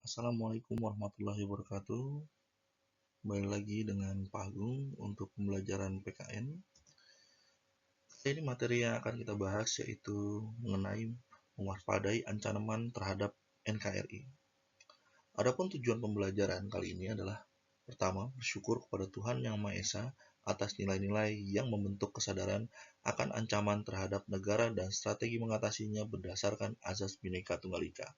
Assalamualaikum warahmatullahi wabarakatuh. Kembali lagi dengan Pak Agung untuk pembelajaran PKN. Ini materi yang akan kita bahas yaitu mengenai mewaspadai ancaman terhadap NKRI. Adapun tujuan pembelajaran kali ini adalah pertama, bersyukur kepada Tuhan Yang Maha Esa atas nilai-nilai yang membentuk kesadaran akan ancaman terhadap negara dan strategi mengatasinya berdasarkan azas Bhinneka Tunggal Ika.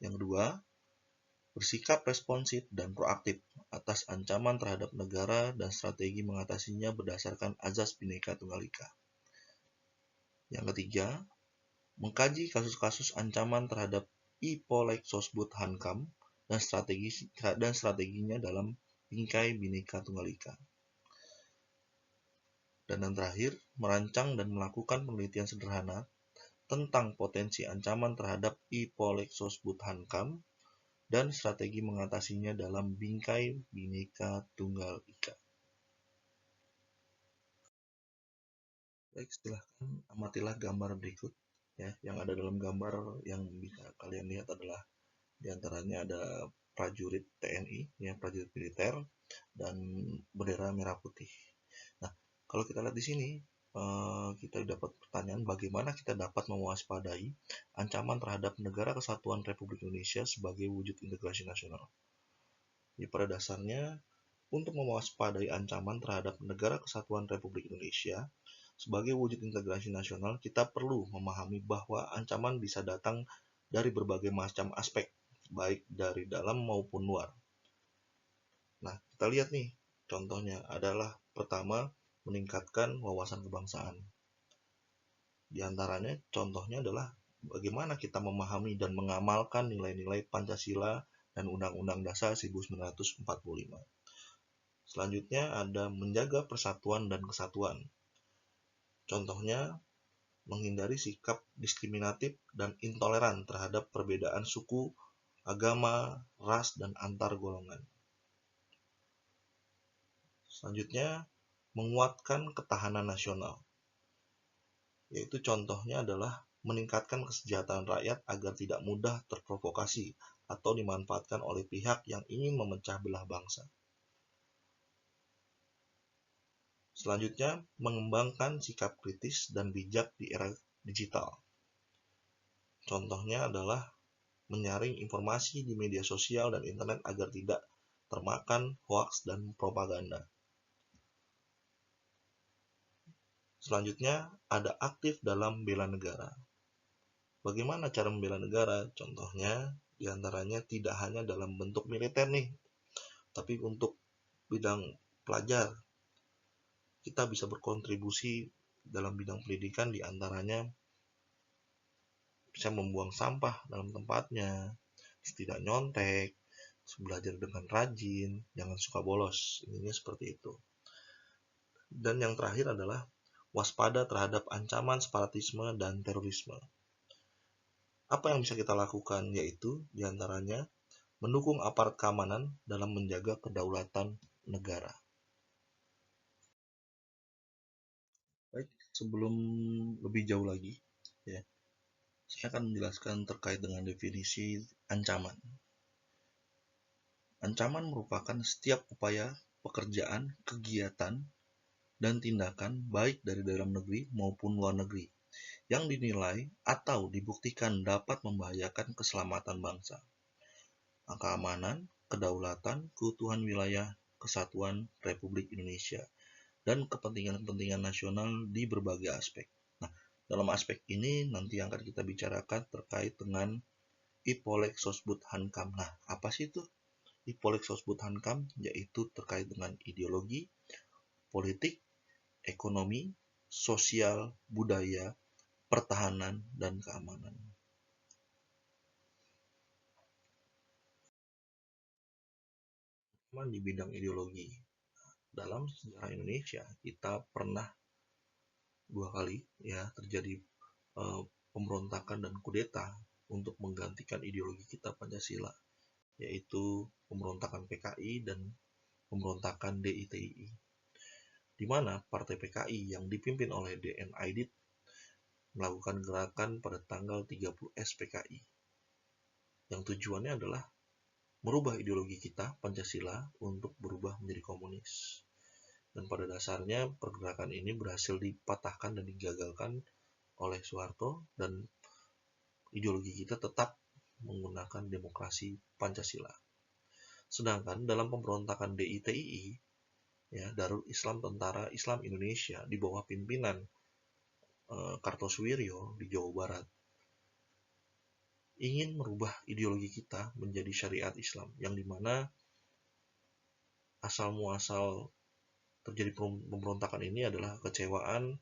Yang kedua, bersikap responsif dan proaktif atas ancaman terhadap negara dan strategi mengatasinya berdasarkan azas Bhinneka Tunggal Ika. Yang ketiga, mengkaji kasus-kasus ancaman terhadap I-Polek-Sosbud Hankam dan strateginya dalam bingkai Bhinneka Tunggal Ika. Dan yang terakhir, merancang dan melakukan penelitian sederhana tentang potensi ancaman terhadap I-Polek-Sosbud Hankam dan strategi mengatasinya dalam bingkai Bhinneka Tunggal Ika. Baik, silahkan amatilah gambar berikut ya. Yang ada dalam gambar yang bisa kalian lihat adalah diantaranya ada prajurit TNI, ya, prajurit militer dan bendera merah putih. Nah, kalau kita lihat di sini, kita dapat pertanyaan bagaimana kita dapat mewaspadai ancaman terhadap negara kesatuan Republik Indonesia sebagai wujud integrasi nasional. Jadi pada dasarnya, untuk mewaspadai ancaman terhadap negara kesatuan Republik Indonesia sebagai wujud integrasi nasional, kita perlu memahami bahwa ancaman bisa datang dari berbagai macam aspek, baik dari dalam maupun luar. Nah, kita lihat nih, contohnya adalah pertama, meningkatkan wawasan kebangsaan. Di antaranya, contohnya adalah bagaimana kita memahami dan mengamalkan nilai-nilai Pancasila dan Undang-Undang Dasar 1945. Selanjutnya ada menjaga persatuan dan kesatuan. Contohnya, menghindari sikap diskriminatif dan intoleran terhadap perbedaan suku, agama, ras, dan antar golongan. Selanjutnya, menguatkan ketahanan nasional. Yaitu contohnya adalah meningkatkan kesejahteraan rakyat agar tidak mudah terprovokasi atau dimanfaatkan oleh pihak yang ingin memecah belah bangsa. Selanjutnya, mengembangkan sikap kritis dan bijak di era digital. Contohnya adalah menyaring informasi di media sosial dan internet agar tidak termakan hoaks dan propaganda. Selanjutnya, ada aktif dalam bela negara. Bagaimana cara membela negara? Contohnya, diantaranya tidak hanya dalam bentuk militer nih, tapi untuk bidang pelajar. Kita bisa berkontribusi dalam bidang pendidikan, diantaranya bisa membuang sampah dalam tempatnya, tidak nyontek, belajar dengan rajin, jangan suka bolos. Intinya seperti itu. Dan yang terakhir adalah waspada terhadap ancaman separatisme dan terorisme. Apa yang bisa kita lakukan? Yaitu diantaranya mendukung aparat keamanan dalam menjaga kedaulatan negara. Baik, sebelum lebih jauh lagi, ya, saya akan menjelaskan terkait dengan definisi ancaman. Ancaman merupakan setiap upaya, pekerjaan, kegiatan, dan tindakan baik dari dalam negeri maupun luar negeri yang dinilai atau dibuktikan dapat membahayakan keselamatan bangsa, keamanan, kedaulatan, keutuhan wilayah, kesatuan Republik Indonesia, dan kepentingan-kepentingan nasional di berbagai aspek. Nah, dalam aspek ini nanti yang akan kita bicarakan terkait dengan I-Polek-Sosbud Hankam. Nah, apa sih itu I-Polek-Sosbud Hankam? Yaitu terkait dengan ideologi, politik, ekonomi, sosial, budaya, pertahanan, dan keamanan. Di bidang ideologi, dalam sejarah Indonesia kita pernah 2 kali ya terjadi pemberontakan dan kudeta untuk menggantikan ideologi kita Pancasila, yaitu pemberontakan PKI dan pemberontakan DITII, di mana Partai PKI yang dipimpin oleh DN Aidit melakukan gerakan pada tanggal 30 SPKI, yang tujuannya adalah merubah ideologi kita Pancasila untuk berubah menjadi komunis. Dan pada dasarnya pergerakan ini berhasil dipatahkan dan digagalkan oleh Soeharto, dan ideologi kita tetap menggunakan demokrasi Pancasila. Sedangkan dalam pemberontakan DITII, ya, Darul Islam Tentara Islam Indonesia di bawah pimpinan Kartosuwiryo di Jawa Barat ingin merubah ideologi kita menjadi syariat Islam, yang dimana asal muasal terjadi pemberontakan ini adalah kecewaan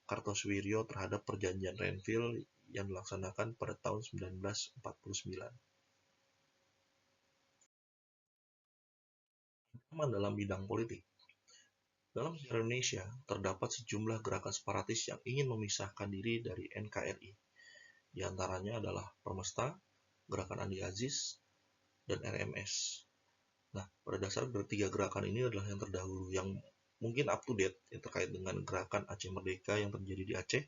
Kartosuwiryo terhadap perjanjian Renville yang dilaksanakan pada tahun 1949. Dalam bidang politik, dalam sejarah Indonesia terdapat sejumlah gerakan separatis yang ingin memisahkan diri dari NKRI. Di antaranya adalah Permesta, Gerakan Andi Aziz, dan RMS. Nah, pada dasar tiga gerakan ini adalah yang terdahulu, yang mungkin up to date yang terkait dengan gerakan Aceh Merdeka yang terjadi di Aceh,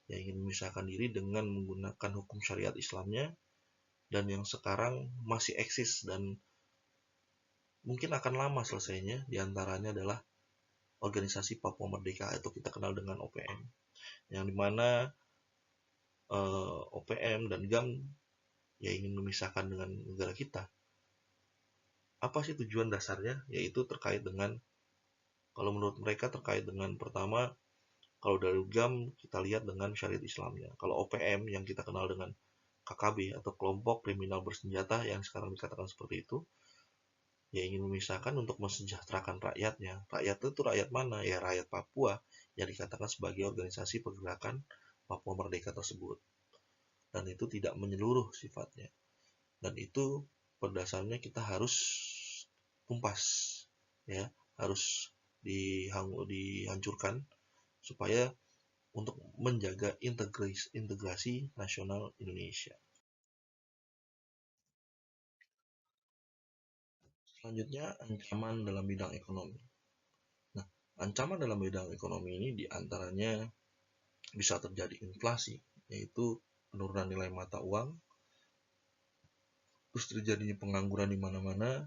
yang ingin memisahkan diri dengan menggunakan hukum syariat Islamnya, dan yang sekarang masih eksis dan mungkin akan lama selesainya, diantaranya adalah organisasi Papua Merdeka atau kita kenal dengan OPM, yang dimana OPM dan GAM ya ingin memisahkan dengan negara kita. Apa sih tujuan dasarnya? Yaitu terkait dengan, kalau menurut mereka terkait dengan, pertama, kalau dari GAM kita lihat dengan syariat Islamnya. Kalau OPM yang kita kenal dengan KKB atau kelompok kriminal bersenjata yang sekarang dikatakan seperti itu, ya ingin memisahkan untuk mensejahterakan rakyatnya. Rakyat itu rakyat mana? Ya rakyat Papua yang dikatakan sebagai organisasi pergerakan Papua Merdeka tersebut. Dan itu tidak menyeluruh sifatnya. Dan itu berdasarnya kita harus tumpas, ya, harus dihancurkan supaya untuk menjaga integrasi nasional Indonesia. Selanjutnya, ancaman dalam bidang ekonomi. Nah, ancaman dalam bidang ekonomi ini diantaranya bisa terjadi inflasi, yaitu penurunan nilai mata uang, terus terjadinya pengangguran di mana-mana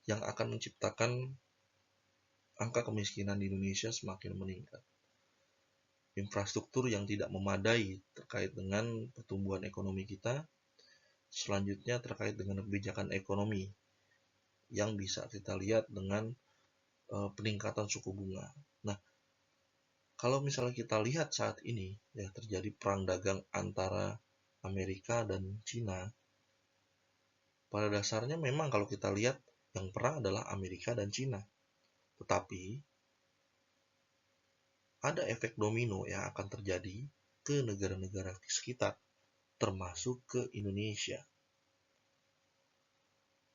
yang akan menciptakan angka kemiskinan di Indonesia semakin meningkat. Infrastruktur yang tidak memadai terkait dengan pertumbuhan ekonomi kita. Selanjutnya terkait dengan kebijakan ekonomi yang bisa kita lihat dengan peningkatan suku bunga. Nah, kalau misalnya kita lihat saat ini ya terjadi perang dagang antara Amerika dan Cina, pada dasarnya memang kalau kita lihat yang perang adalah Amerika dan Cina. Tetapi ada efek domino yang akan terjadi ke negara-negara sekitar, termasuk ke Indonesia.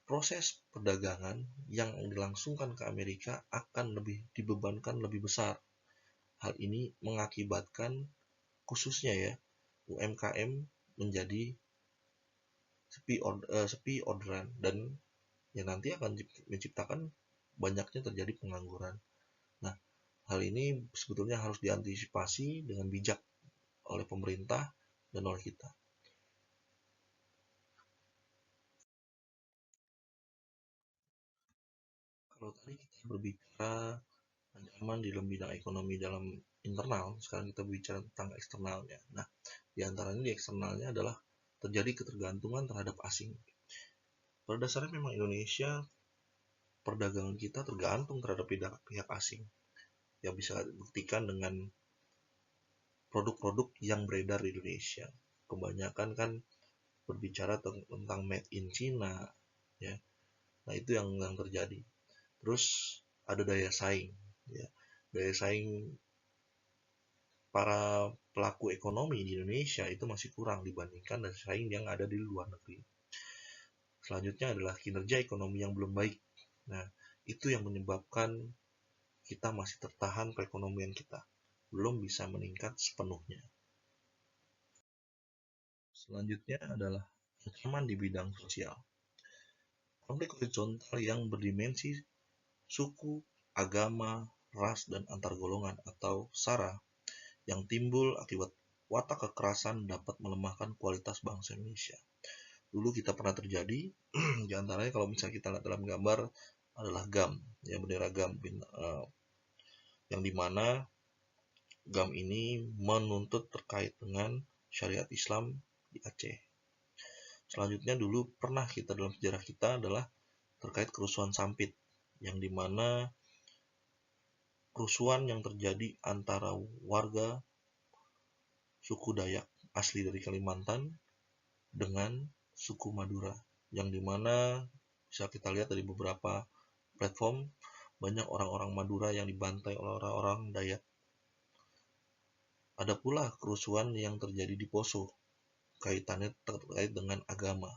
Proses perdagangan yang dilangsungkan ke Amerika akan dibebankan lebih besar. Hal ini mengakibatkan khususnya ya UMKM menjadi sepi orderan, dan ya nanti akan menciptakan banyaknya terjadi pengangguran. Nah, hal ini sebetulnya harus diantisipasi dengan bijak oleh pemerintah dan oleh kita. Kalau tadi kita berbicara ancaman di dalam bidang ekonomi dalam internal, sekarang kita bicara tentang eksternalnya. Nah, di antaranya di eksternalnya adalah terjadi ketergantungan terhadap asing. Pada dasarnya memang Indonesia, perdagangan kita tergantung terhadap pihak asing, yang bisa dibuktikan dengan produk-produk yang beredar di Indonesia. Kebanyakan kan berbicara tentang made in China, ya. Nah, itu yang terjadi. Terus ada daya saing, ya. Daya saing para pelaku ekonomi di Indonesia itu masih kurang dibandingkan daya saing yang ada di luar negeri. Selanjutnya adalah kinerja ekonomi yang belum baik. Nah, itu yang menyebabkan kita masih tertahan perekonomian kita, belum bisa meningkat sepenuhnya. Selanjutnya adalah ancaman di bidang sosial. Konflik horizontal yang berdimensi suku, agama, ras, dan antar golongan atau SARA yang timbul akibat watak kekerasan dapat melemahkan kualitas bangsa Indonesia. Dulu kita pernah terjadi, di antaranya kalau misalnya kita lihat dalam gambar adalah GAM, ya bendera GAM, yang dimana GAM ini menuntut terkait dengan syariat Islam di Aceh. Selanjutnya dulu pernah kita dalam sejarah kita adalah terkait kerusuhan Sampit, yang dimana kerusuhan yang terjadi antara warga suku Dayak asli dari Kalimantan dengan suku Madura, yang dimana bisa kita lihat dari beberapa platform banyak orang-orang Madura yang dibantai oleh orang-orang Dayak. Ada pula kerusuhan yang terjadi di Poso, kaitannya terkait dengan agama,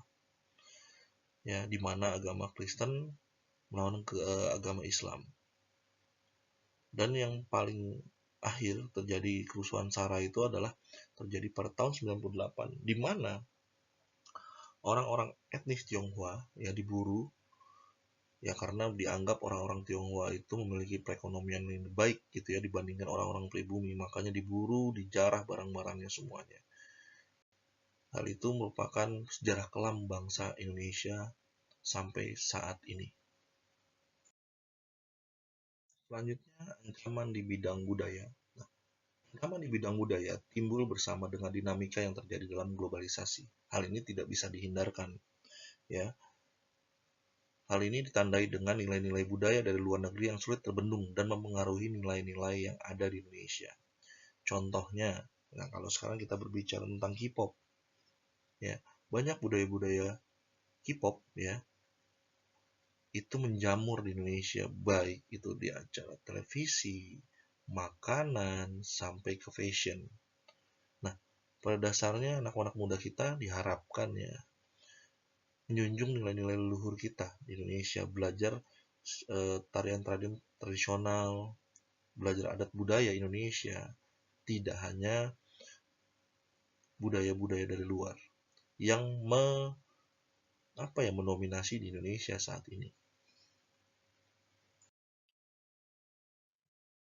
ya di mana agama Kristen melawan agama Islam. Dan yang paling akhir terjadi kerusuhan SARA itu adalah terjadi pada tahun 98, di mana orang-orang etnis Tionghoa ya diburu, ya karena dianggap orang-orang Tionghoa itu memiliki perekonomian yang baik gitu ya dibandingkan orang-orang pribumi, makanya diburu, dijarah barang-barangnya semuanya. Hal itu merupakan sejarah kelam bangsa Indonesia sampai saat ini. Selanjutnya, ancaman di bidang budaya. Nah, ancaman di bidang budaya timbul bersama dengan dinamika yang terjadi dalam globalisasi. Hal ini tidak bisa dihindarkan, ya. Hal ini ditandai dengan nilai-nilai budaya dari luar negeri yang sulit terbendung dan mempengaruhi nilai-nilai yang ada di Indonesia. Contohnya, nah kalau sekarang kita berbicara tentang K-pop, ya banyak budaya-budaya K-pop ya itu menjamur di Indonesia, baik itu di acara televisi, makanan, sampai ke fashion. Nah, pada dasarnya anak-anak muda kita diharapkan ya menjunjung nilai-nilai leluhur kita di Indonesia, belajar tarian-tarian tradisional, belajar adat budaya Indonesia, tidak hanya budaya-budaya dari luar yang mendominasi di Indonesia saat ini.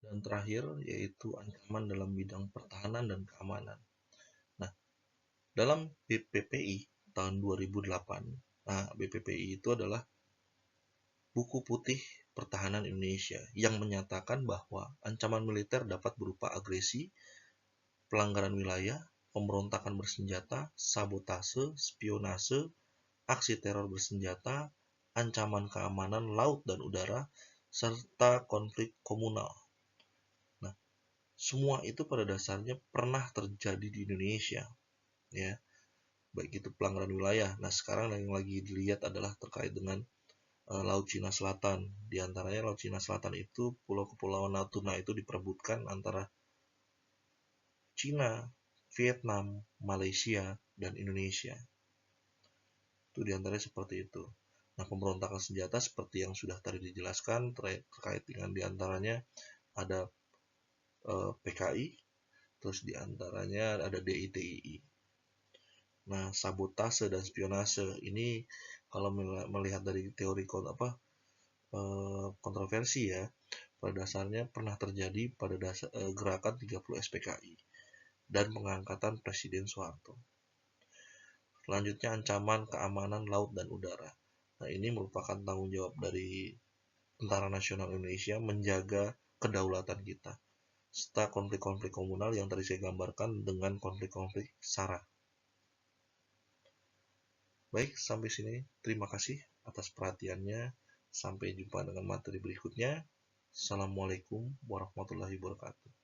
Dan terakhir yaitu ancaman dalam bidang pertahanan dan keamanan. Nah, dalam BPPI tahun 2008, nah BPPI itu adalah buku putih pertahanan Indonesia yang menyatakan bahwa ancaman militer dapat berupa agresi, pelanggaran wilayah, pemberontakan bersenjata, sabotase, spionase, aksi teror bersenjata, ancaman keamanan laut dan udara, serta konflik komunal. Nah, semua itu pada dasarnya pernah terjadi di Indonesia, ya, baik itu pelanggaran wilayah. Nah, sekarang yang lagi dilihat adalah terkait dengan Laut Cina Selatan. Di antaranya Laut Cina Selatan itu pulau kepulauan Natuna itu diperebutkan antara Cina, Vietnam, Malaysia, dan Indonesia. Itu diantaranya seperti itu. Nah, pemberontakan senjata seperti yang sudah tadi dijelaskan terkait dengan diantaranya ada PKI, terus diantaranya ada DITII. Nah, sabotase dan spionase ini kalau melihat dari teori kontroversi ya, pada dasarnya pernah terjadi pada gerakan 30 SPKI dan pengangkatan Presiden Soeharto. Selanjutnya ancaman keamanan laut dan udara. Nah, ini merupakan tanggung jawab dari Tentara Nasional Indonesia menjaga kedaulatan kita, serta konflik-konflik komunal yang tadi saya gambarkan dengan konflik-konflik SARA. Baik, sampai sini. Terima kasih atas perhatiannya. Sampai jumpa dengan materi berikutnya. Assalamualaikum warahmatullahi wabarakatuh.